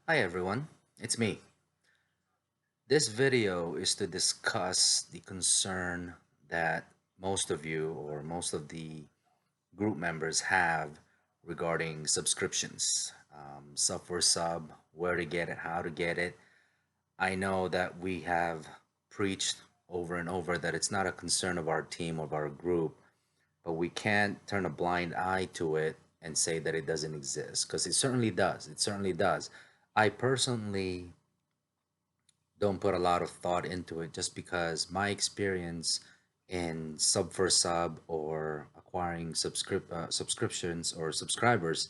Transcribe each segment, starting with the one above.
Hi everyone, it's me. This video is to discuss the concern that most of you or most of the group members have regarding subscriptions. Sub4Sub, where to get it, how to get it. I know that we have preached over and over that it's not a concern of our team, of our group, but we can't turn a blind eye to it and say that it doesn't exist because it certainly does. It certainly does. I personally don't put a lot of thought into it just because my experience in Sub4Sub or acquiring subscriptions or subscribers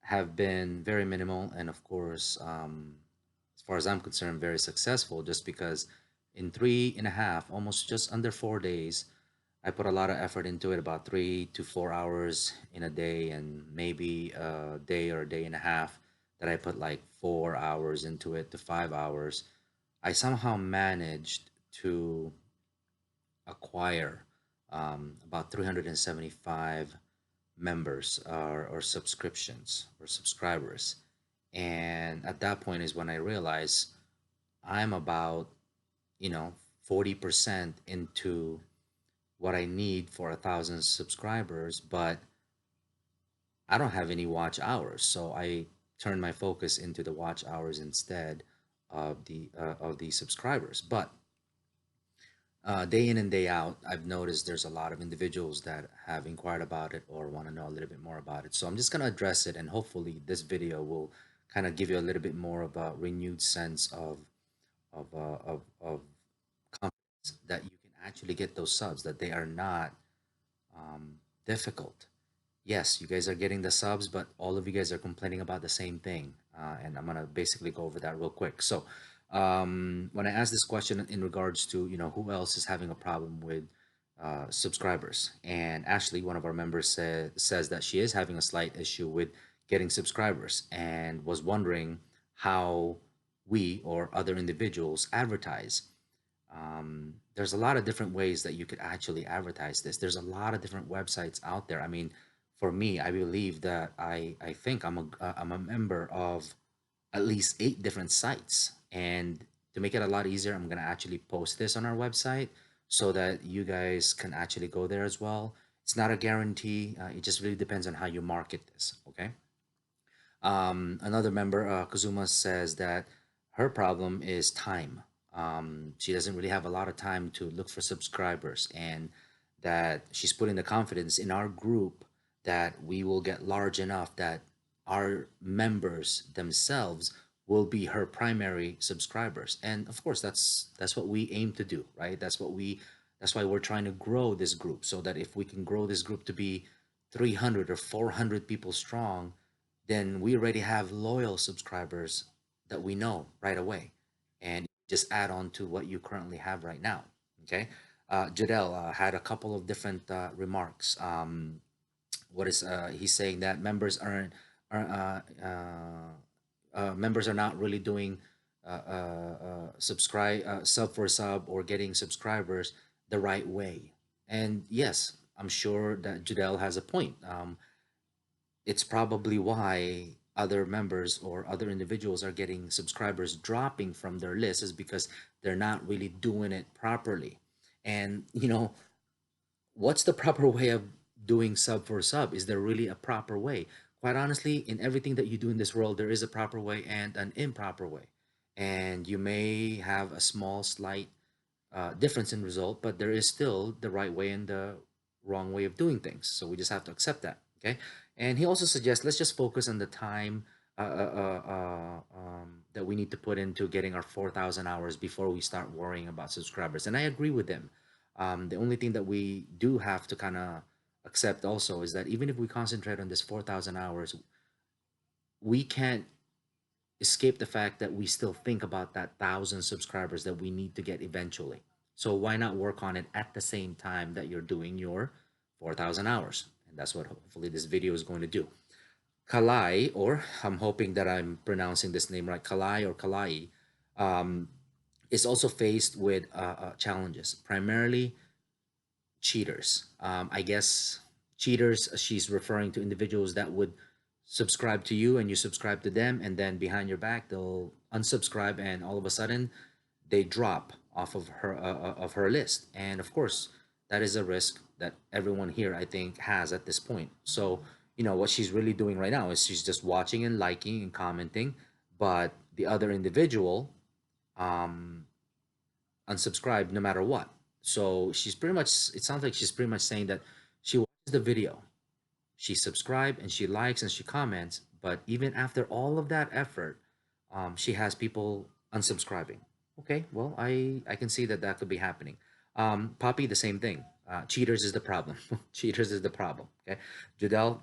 have been very minimal, and of course, as far as I'm concerned, very successful just because in 3.5, almost just under 4 days, I put a lot of effort into it, about 3 to 4 hours in a day, and maybe a day or a day and a half that I put like 4 hours into it to 5 hours. I somehow managed to acquire about 375 members or subscriptions or subscribers. And at that point is when I realized I'm about, you know, 40% into what I need for 1,000 subscribers, but I don't have any watch hours. So I turned my focus into the watch hours instead of the subscribers. But day in and day out, I've noticed there's a lot of individuals that have inquired about it or want to know a little bit more about it. So I'm just going to address it, and hopefully this video will kind of give you a little bit more of a renewed sense of confidence that you can actually get those subs, that they are not um, difficult. Yes, you guys are getting the subs, but all of you guys are complaining about the same thing. And I'm gonna basically go over that real quick. So, when I asked this question in regards to, who else is having a problem with subscribers, and Ashley, one of our members, says that she is having a slight issue with getting subscribers and was wondering how we or other individuals advertise. There's a lot of different ways that you could actually advertise this. There's a lot of different websites out there. I mean, for me, I believe that I think I'm a member of at least 8 different sites. And to make it a lot easier, I'm gonna actually post this on our website so that you guys can actually go there as well. It's not a guarantee. It just really depends on how you market this. Okay. Another member, Kazuma, says that her problem is time. She doesn't really have a lot of time to look for subscribers, and that she's putting the confidence in our group that we will get large enough that our members themselves will be her primary subscribers. And of course, that's what we aim to do, right? That's why we're trying to grow this group, so that if we can grow this group to be 300 or 400 people strong, then we already have loyal subscribers that we know right away. And just add on to what you currently have right now. Okay. Jadel had a couple of different remarks. What is he's saying that members are not really doing sub4sub or getting subscribers the right way. And yes, I'm sure that Jadel has a point. It's probably why other members or other individuals are getting subscribers dropping from their list, is because they're not really doing it properly. And what's the proper way of doing sub4sub? Is there really a proper way? Quite honestly, in everything that you do in this world, there is a proper way and an improper way. And you may have a small slight difference in result, but there is still the right way and the wrong way of doing things. So we just have to accept that. Okay. And he also suggests let's just focus on the time that we need to put into getting our 4,000 hours before we start worrying about subscribers. And I agree with him. The only thing that we do have to kind of accept also is that even if we concentrate on this 4,000 hours, we can't escape the fact that we still think about that 1,000 subscribers that we need to get eventually. So why not work on it at the same time that you're doing your 4,000 hours? And that's what hopefully this video is going to do. Kalai, or I'm hoping that I'm pronouncing this name right, Kalai or Kalai, um, is also faced with challenges, primarily cheaters. I guess cheaters, she's referring to individuals that would subscribe to you and you subscribe to them, and then behind your back they'll unsubscribe, and all of a sudden they drop off of her list. And of course, that is a risk that everyone here, I think, has at this point. So what she's really doing right now is she's just watching and liking and commenting, but the other individual um unsubscribe no matter what. So she's pretty much, it sounds like she's pretty much saying that she watches the video, she subscribes and she likes and she comments, but even after all of that effort, she has people unsubscribing. Okay, well, I can see that that could be happening. Poppy, the same thing. Cheaters is the problem. Cheaters is the problem. Okay, Judel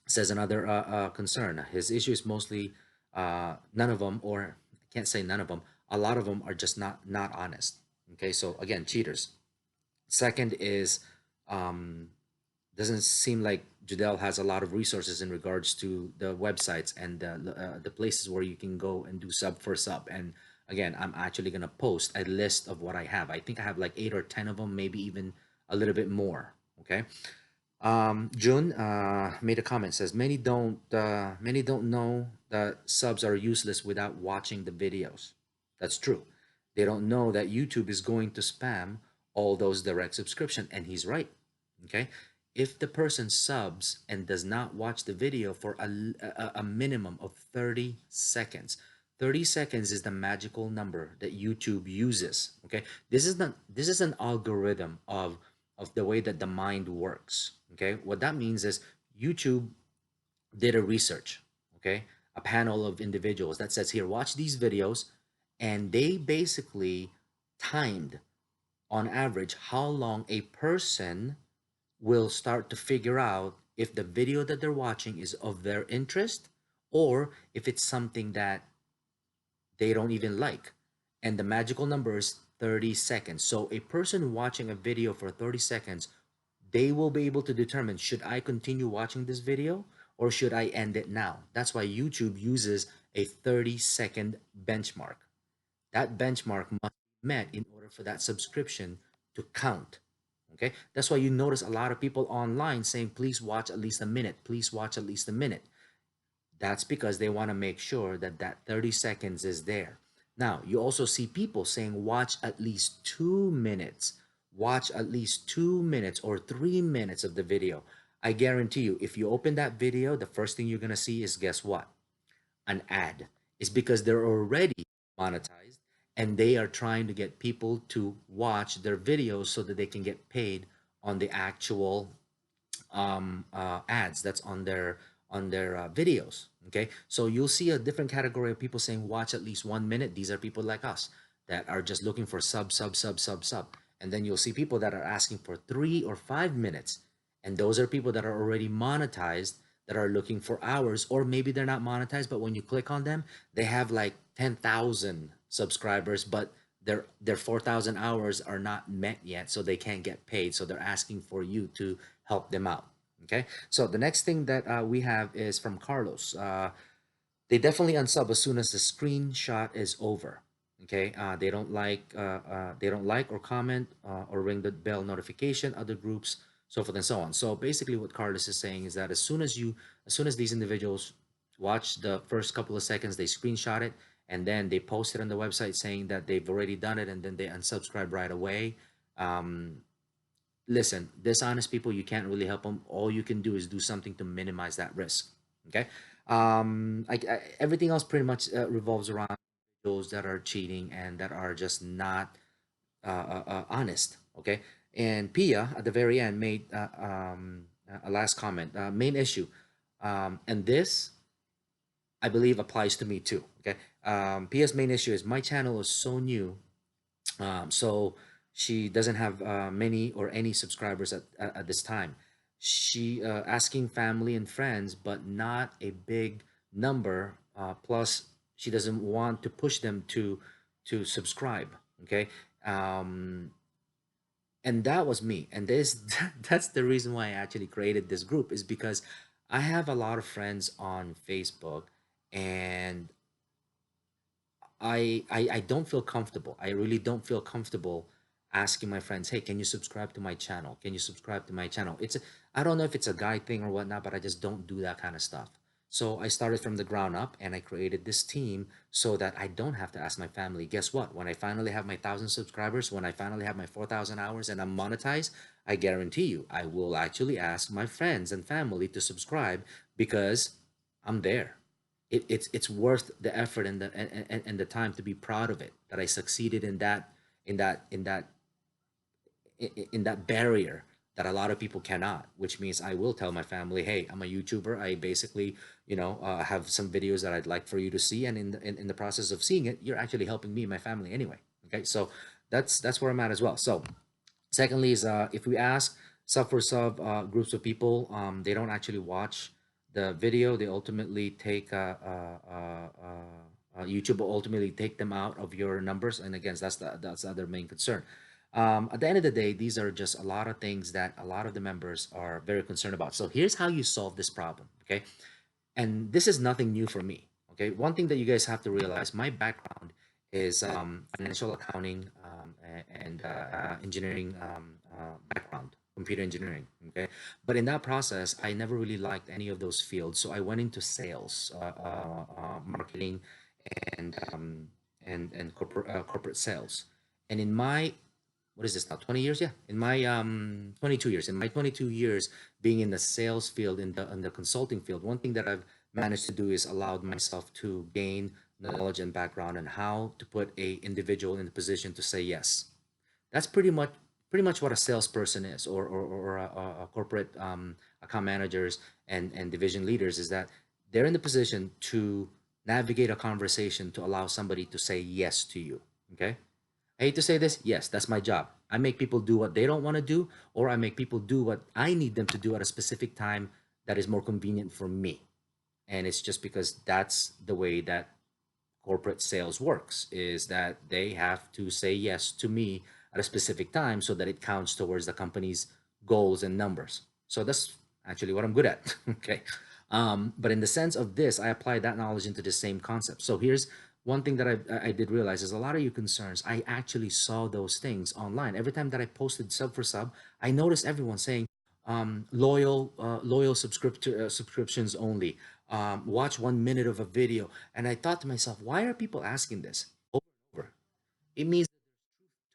says another concern. His issue is mostly none of them, or I can't say none of them. A lot of them are just not honest. Okay, so again, cheaters. Second is um, doesn't seem like Judel has a lot of resources in regards to the websites and the places where you can go and do Sub4Sub. And again, I'm actually gonna post a list of what I have. I think I have like 8 or 10 of them, maybe even a little bit more. Okay. June made a comment, says many don't know that subs are useless without watching the videos. That's true. They don't know that YouTube is going to spam all those direct subscription, and he's right. Okay, if the person subs and does not watch the video for a minimum of 30 seconds, 30 seconds is the magical number that YouTube uses. Okay, this is an algorithm of the way that the mind works. Okay, what that means is YouTube did a research. Okay, a panel of individuals that says here, watch these videos, and they basically timed on average how long a person will start to figure out if the video that they're watching is of their interest, or if it's something that they don't even like. And the magical number is 30 seconds. So a person watching a video for 30 seconds, they will be able to determine, should I continue watching this video or should I end it now? That's why YouTube uses a 30-second benchmark. That benchmark must be met in order for that subscription to count. Okay, that's why you notice a lot of people online saying, please watch at least a minute, please watch at least a minute. That's because they want to make sure that that 30 seconds is there. Now, you also see people saying, watch at least 2 minutes, watch at least 2 minutes or 3 minutes of the video. I guarantee you, if you open that video, the first thing you're going to see is, guess what? An ad. It's because they're already monetized and they are trying to get people to watch their videos so that they can get paid on the actual ads that's on their videos. Okay, so you'll see a different category of people saying watch at least 1 minute. These are people like us that are just looking for sub, and then you'll see people that are asking for 3 or 5 minutes, and those are people that are already monetized that are looking for hours, or maybe they're not monetized, but when you click on them, they have like 10,000 subscribers, but their 4,000 hours are not met yet, so they can't get paid. So they're asking for you to help them out. Okay, so the next thing that we have is from Carlos. They definitely unsub as soon as the screenshot is over. Okay, they don't like or comment or ring the bell notification, other groups, so forth and so on. So basically, what Carlos is saying is that as soon as these individuals watch the first couple of seconds, they screenshot it and then they post it on the website saying that they've already done it, and then they unsubscribe right away. Um, Listen, dishonest people, you can't really help them. All you can do is do something to minimize that risk. Okay. Everything else pretty much revolves around those that are cheating and that are just not honest. Okay. And Pia at the very end made a last comment. Main issue, and this I believe applies to me too. Okay. Pia's main issue is my channel is so new, so she doesn't have many or any subscribers at this time. She asking family and friends, but not a big number. Plus, she doesn't want to push them to subscribe. Okay, um, and that was me. And this that's the reason why I actually created this group, is because I have a lot of friends on Facebook, and I don't feel comfortable. I really don't feel comfortable asking my friends, "Hey, can you subscribe to my channel? Can you subscribe to my channel?" I don't know if it's a guy thing or whatnot, but I just don't do that kind of stuff. So I started from the ground up and I created this team so that I don't have to ask my family. Guess what? When I finally have my 1,000 subscribers, when I finally have my 4,000 hours and I'm monetized, I guarantee you I will actually ask my friends and family to subscribe because I'm there. It's worth the effort and and the time to be proud of it that I succeeded in that barrier that a lot of people cannot, which means I will tell my family, hey, I'm a YouTuber. I basically, have some videos that I'd like for you to see. And in the process of seeing it, you're actually helping me and my family anyway. Okay. So that's where I'm at as well. So secondly is if we ask Sub4Sub groups of people, they don't actually watch the video. They ultimately take YouTube will ultimately take them out of your numbers, and again, that's the other main concern. At the end of the day, these are just a lot of things that a lot of the members are very concerned about. So here's how you solve this problem, okay? And this is nothing new for me, okay? One thing that you guys have to realize, my background is financial accounting and engineering background, computer engineering, okay? But in that process, I never really liked any of those fields. So I went into sales, marketing, and corporate sales. And in my what is this now, 20 years, yeah, in my 22 years, in my 22 years being in the sales field, in the consulting field, one thing that I've managed to do is allowed myself to gain knowledge and background on how to put a individual in the position to say yes. That's pretty much what a salesperson is, or a corporate account managers and division leaders, is that they're in the position to navigate a conversation to allow somebody to say yes to you. Okay. I hate to say this. Yes, that's my job. I make people do what they don't want to do, or I make people do what I need them to do at a specific time that is more convenient for me. And it's just because that's the way that corporate sales works, is that they have to say yes to me at a specific time so that it counts towards the company's goals and numbers. So that's actually what I'm good at. Okay. But in the sense of this, I apply that knowledge into the same concept. So here's one thing that I did realize is a lot of your concerns, I actually saw those things online. Every time that I posted Sub4Sub, I noticed everyone saying loyal subscriptions only, watch 1 minute of a video. And I thought to myself, why are people asking this over and over? It means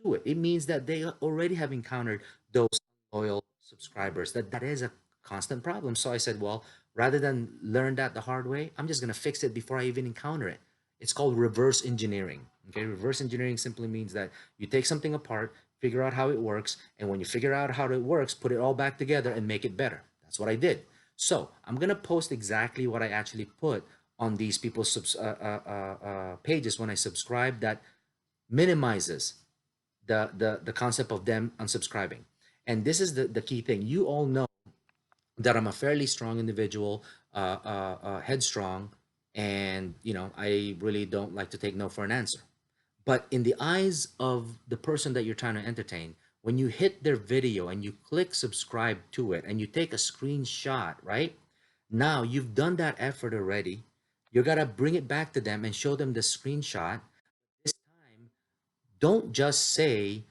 to it. It means that they already have encountered those loyal subscribers. That is a constant problem. So I said, well, rather than learn that the hard way, I'm just gonna fix it before I even encounter it. It's called reverse engineering. Okay, reverse engineering simply means that you take something apart, figure out how it works, and when you figure out how it works, put it all back together and make it better. That's what I did. So I'm gonna post exactly what I actually put on these people's pages when I subscribe, that minimizes the concept of them unsubscribing. And this is the key thing. You all know that I'm a fairly strong individual, headstrong, and I really don't like to take no for an answer. But in the eyes of the person that you're trying to entertain, when you hit their video and you click subscribe to it and you take a screenshot, right? Now you've done that effort already. You gotta bring it back to them and show them the screenshot. This time, don't just say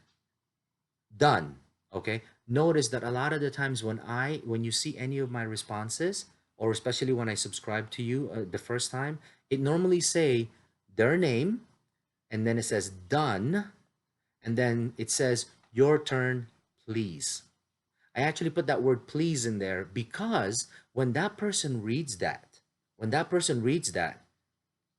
done. Okay, notice that a lot of the times when you see any of my responses, or especially when I subscribe to you the first time, it normally say their name, and then it says done, and then it says your turn, please. I actually put that word please in there because when that person reads that,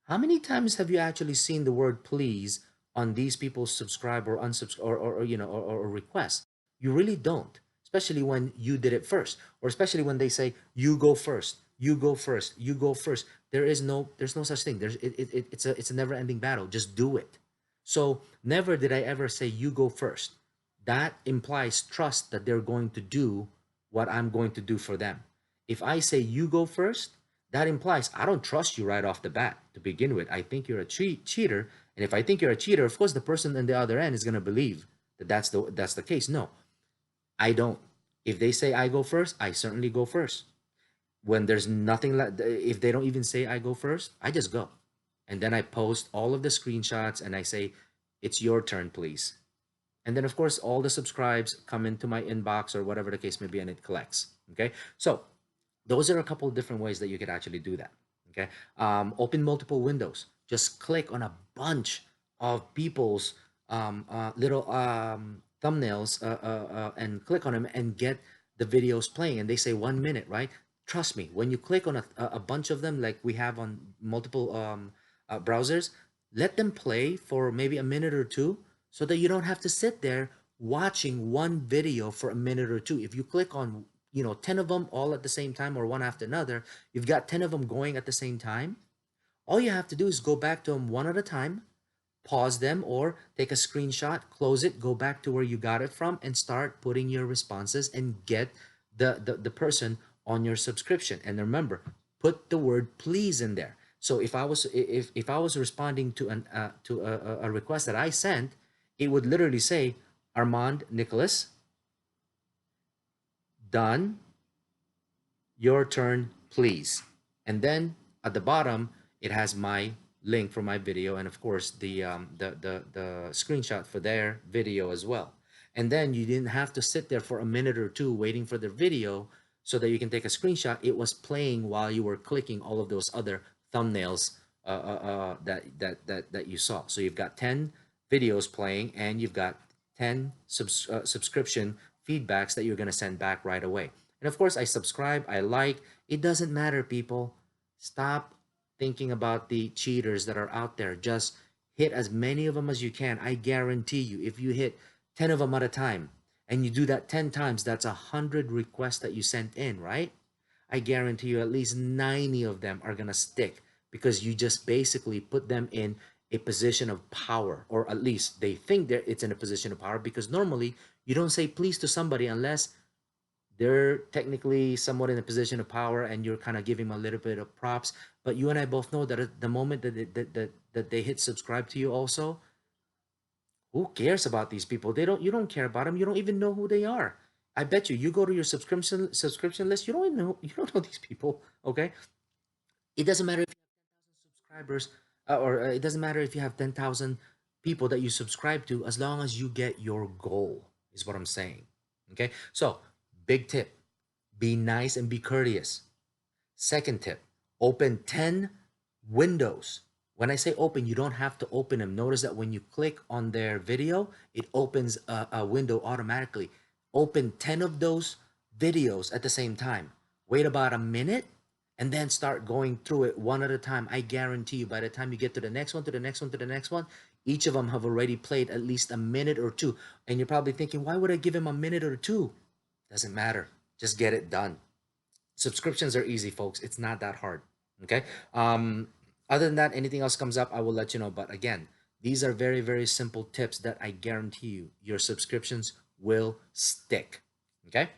how many times have you actually seen the word please on these people's subscribe or unsubscribe, or request? You really don't, especially when you did it first, or especially when they say you go first, you go first, you go first. There's no such thing. It's a never-ending battle. Just do it. So never did I ever say you go first. That implies trust that they're going to do what I'm going to do for them. If I say you go first, that implies I don't trust you right off the bat to begin with. I think you're a cheater. And if I think you're a cheater, of course, the person on the other end is going to believe that that's the case. No, I don't. If they say I go first, I certainly go first. When there's nothing like, if they don't even say I go first, I just go. And then I post all of the screenshots and I say, it's your turn, please. And then, of course, all the subscribes come into my inbox or whatever the case may be, and it collects. Okay. So Those are a couple of different ways that you could actually do that. Okay. Open multiple windows. Just click on a bunch of people's little thumbnails and click on them and get the videos playing. And they say 1 minute, right? Trust me, when you click on a bunch of them, like we have on multiple browsers, let them play for maybe a minute or two so that you don't have to sit there watching one video for a minute or two. If you click on 10 of them all at the same time or one after another, you've got 10 of them going at the same time. All you have to do is go back to them one at a time, pause them or take a screenshot, close it, go back to where you got it from and start putting your responses and get the person on your subscription. And remember, put the word please in there. So if I was responding to a request that I sent, it would literally say Armand Nicolas, done, your turn, please. And then at the bottom, it has my link for my video and of course the screenshot for their video as well. And then you didn't have to sit there for a minute or two waiting for the video so that you can take a screenshot. It was playing while you were clicking all of those other thumbnails that you saw. So you've got 10 videos playing and you've got 10 subscription feedbacks that you're going to send back right away. And of course, I subscribe, I like. It doesn't matter, people. Stop thinking about the cheaters that are out there. Just hit as many of them as you can. I guarantee you, if you hit 10 of them at a time and you do that 10 times, that's 100 requests that you sent in, right? I guarantee you at least 90 of them are going to stick because you just basically put them in a position of power, or at least they think that it's in a position of power, because normally you don't say please to somebody unless they're technically somewhat in a position of power and you're kind of giving them a little bit of props. But you and I both know that at the moment that they hit subscribe to you also, who cares about these people? You don't care about them. You don't even know who they are. I bet you go to your subscription list, you don't even know, you don't know these people. Okay. It doesn't matter if you have 10,000 subscribers or it doesn't matter if you have 10,000 people that you subscribe to, as long as you get your goal, is what I'm saying. Okay. So, big tip, be nice and be courteous. Second tip, open 10 windows. When I say open, you don't have to open them. Notice that when you click on their video, it opens a window automatically. Open 10 of those videos at the same time. Wait about a minute and then start going through it one at a time. I guarantee you, by the time you get to the next one, to the next one, to the next one, each of them have already played at least a minute or two. And you're probably thinking, why would I give him a minute or two? Doesn't matter. Just get it done. Subscriptions are easy, folks. It's not that hard. Okay. Other than that, anything else comes up, I will let you know. But again, these are very, very simple tips that I guarantee you your subscriptions will stick. Okay.